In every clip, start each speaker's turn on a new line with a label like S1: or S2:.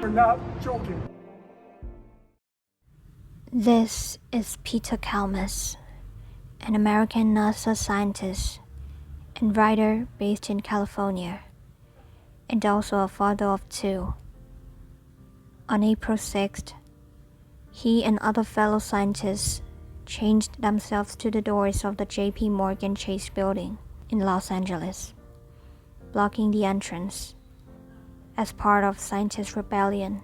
S1: We're not joking.
S2: This is Peter Kalmus, an American NASA scientist and writer based in California, and also a father of two. On April 6th, he and other fellow scientists changed themselves to the doors of the J.P. Morgan Chase building in Los Angeles, blocking the entrance as part of Scientist Rebellion.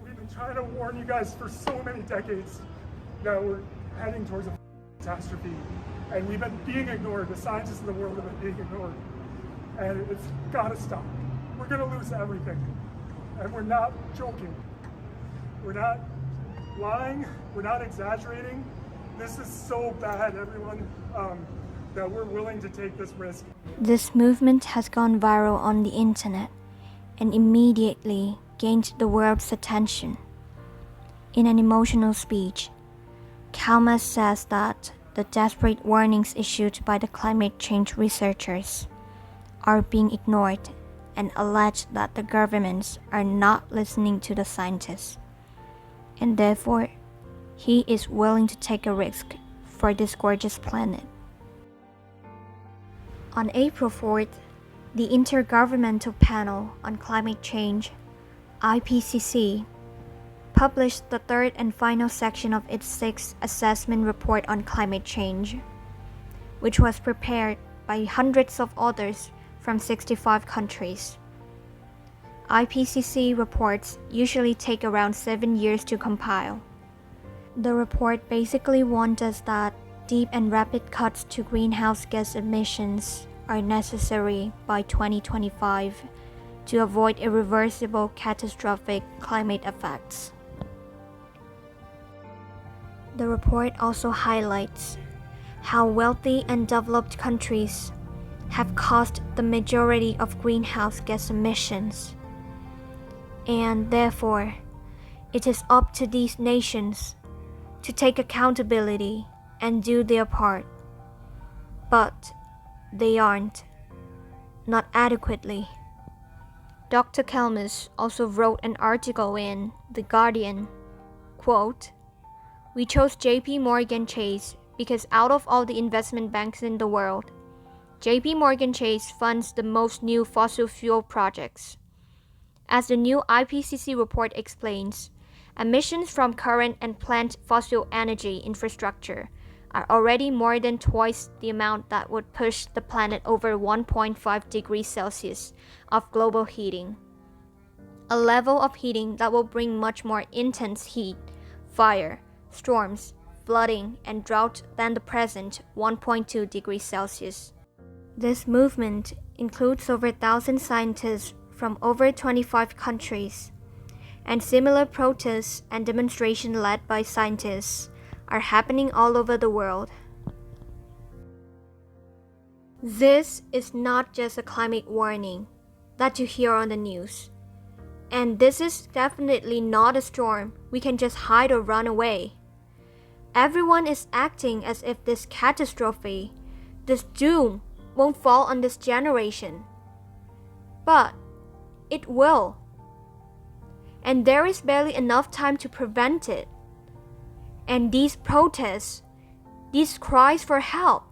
S1: We've been trying to warn you guys for so many decades that we're heading towards a catastrophe, and we've been being ignored. The scientists in the world have been being ignored, and it's gotta stop. We're gonna lose everything, and we're not joking. We're not lying, we're not exaggerating. This is so bad, everyone, that we're willing to take this risk.
S2: This movement has gone viral on the internet and immediately gained the world's attention. In an emotional speech, Kalmus says that the desperate warnings issued by the climate change researchers are being ignored and alleged that the governments are not listening to the scientists, and therefore he is willing to take a risk for this gorgeous planet. On April 4th, the Intergovernmental Panel on Climate Change, IPCC, published the third and final section of its sixth assessment report on climate change, which was prepared by hundreds of authors from 65 countries. IPCC reports usually take around 7 years to compile. The report basically warned us that deep and rapid cuts to greenhouse gas emissions are necessary by 2025 to avoid irreversible catastrophic climate effects. The report also highlights how wealthy and developed countries have caused the majority of greenhouse gas emissions, and therefore it is up to these nations to take accountability and do their part. But they aren't, not adequately. Dr. Kalmus also wrote an article in The Guardian, quote, "We chose JP Morgan Chase because out of all the investment banks in the world, JP Morgan Chase funds the most new fossil fuel projects. As the new IPCC report explains, emissions from current and planned fossil energy infrastructure are already more than twice the amount that would push the planet over 1.5 degrees Celsius of global heating, a level of heating that will bring much more intense heat, fire, storms, flooding, and drought than the present 1.2 degrees Celsius." This movement includes over 1,000 scientists from over 25 countries, and similar protests and demonstrations led by scientists are happening all over the world. This is not just a climate warning that you hear on the news. And this is definitely not a storm we can just hide or run away. Everyone is acting as if this catastrophe, this doom, won't fall on this generation. But it will. And there is barely enough time to prevent it. And these protests, these cries for help,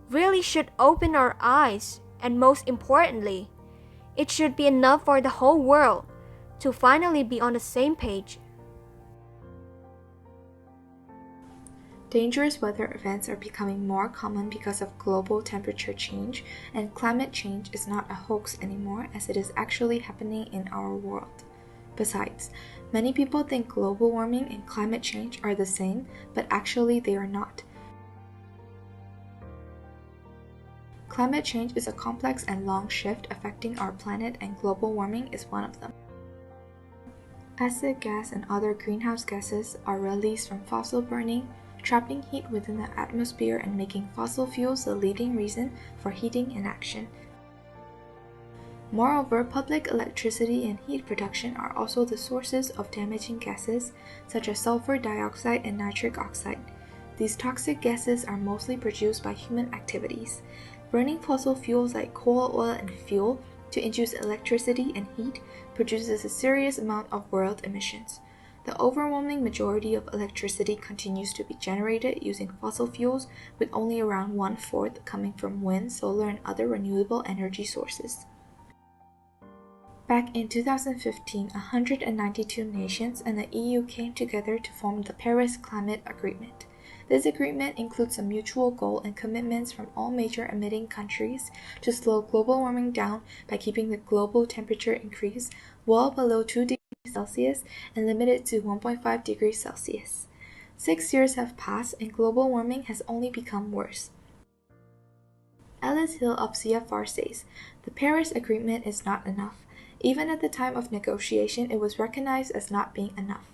S2: really should open our eyes, and most importantly, it should be enough for the whole world to finally be on the same page.
S3: Dangerous weather events are becoming more common because of global temperature change, and climate change is not a hoax anymore, as it is actually happening in our world. Besides, many people think global warming and climate change are the same, but actually they are not. Climate change is a complex and long shift affecting our planet, and global warming is one of them. Acid gas and other greenhouse gases are released from fossil burning, trapping heat within the atmosphere and making fossil fuels the leading reason for heating in action. Moreover, public electricity and heat production are also the sources of damaging gases such as sulfur dioxide and nitric oxide. These toxic gases are mostly produced by human activities. Burning fossil fuels like coal, oil, and fuel to induce electricity and heat produces a serious amount of world emissions. The overwhelming majority of electricity continues to be generated using fossil fuels, with only around 1/4 coming from wind, solar, and other renewable energy sources. Back in 2015, 192 nations and the EU came together to form the Paris Climate Agreement. This agreement includes a mutual goal and commitments from all major emitting countries to slow global warming down by keeping the global temperature increase well below 2 degrees Celsius and limited to 1.5 degrees Celsius. 6 years have passed and global warming has only become worse. Alice Hill of CFR says, "The Paris Agreement is not enough. Even at the time of negotiation, it was recognized as not being enough."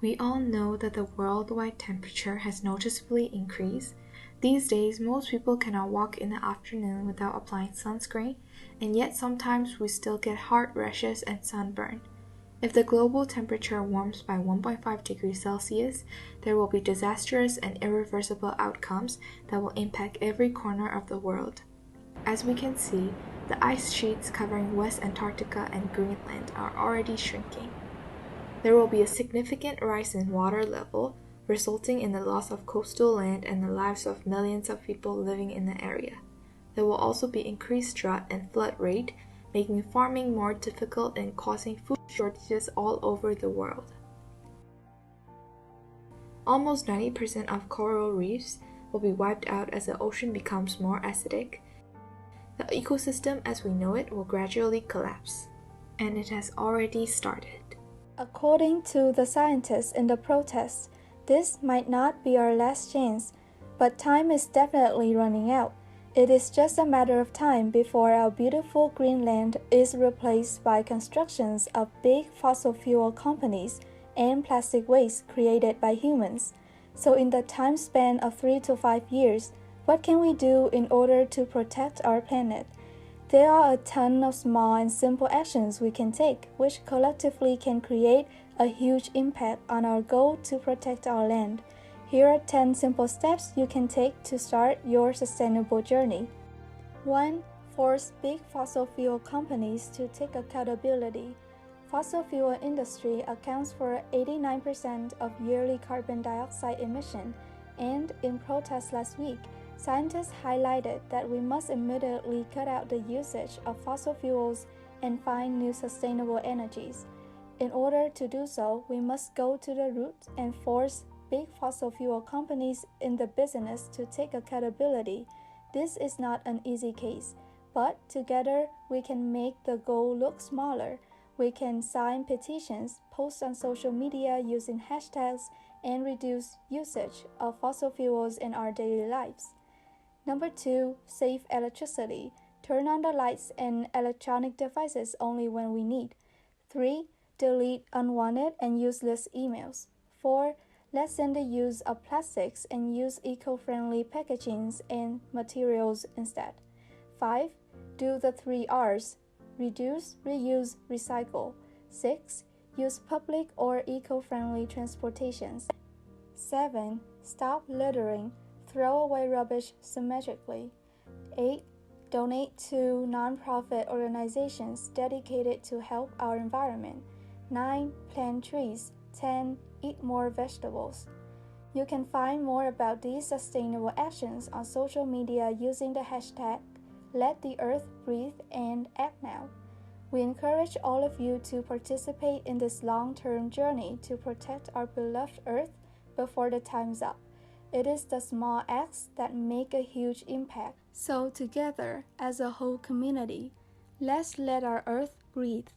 S3: We all know that the worldwide temperature has noticeably increased. These days, most people cannot walk in the afternoon without applying sunscreen, and yet sometimes we still get hot rashes and sunburn. If the global temperature warms by 1.5 degrees Celsius, there will be disastrous and irreversible outcomes that will impact every corner of the world. As we can see, the ice sheets covering West Antarctica and Greenland are already shrinking. There will be a significant rise in water level, resulting in the loss of coastal land and the lives of millions of people living in the area. There will also be increased drought and flood rate, making farming more difficult and causing food shortages all over the world. Almost 90% of coral reefs will be wiped out as the ocean becomes more acidic. The ecosystem as we know it will gradually collapse, and it has already started.
S2: According to the scientists in the protests, this might not be our last chance, but time is definitely running out. It is just a matter of time before our beautiful Greenland is replaced by constructions of big fossil fuel companies and plastic waste created by humans. So in the time span of 3 to 5 years, what can we do in order to protect our planet? There are a ton of small and simple actions we can take, which collectively can create a huge impact on our goal to protect our land. Here are 10 simple steps you can take to start your sustainable journey. 1. Force big fossil fuel companies to take accountability. Fossil fuel industry accounts for 89% of yearly carbon dioxide emission, and in protests last week, scientists highlighted that we must immediately cut out the usage of fossil fuels and find new sustainable energies. In order to do so, we must go to the root and force big fossil fuel companies in the business to take accountability. This is not an easy case, but together we can make the goal look smaller. We can sign petitions, post on social media using hashtags, and reduce usage of fossil fuels in our daily lives. Number 2, save electricity. Turn on the lights and electronic devices only when we need. 3, delete unwanted and useless emails. 4, lessen the use of plastics and use eco-friendly packagings and materials instead. 5, do the 3 R's. Reduce, reuse, recycle. 6, use public or eco-friendly transportations. 7, stop littering. Throw away rubbish symmetrically. 8, donate to non-profit organizations dedicated to help our environment. 9, plant trees. 10, eat more vegetables. You can find more about these sustainable actions on social media using the hashtag #LetTheEarthBreathe and Act Now. We encourage all of you to participate in this long-term journey to protect our beloved Earth before the time's up. It is the small acts that make a huge impact. So together, as a whole community, let's let our Earth breathe.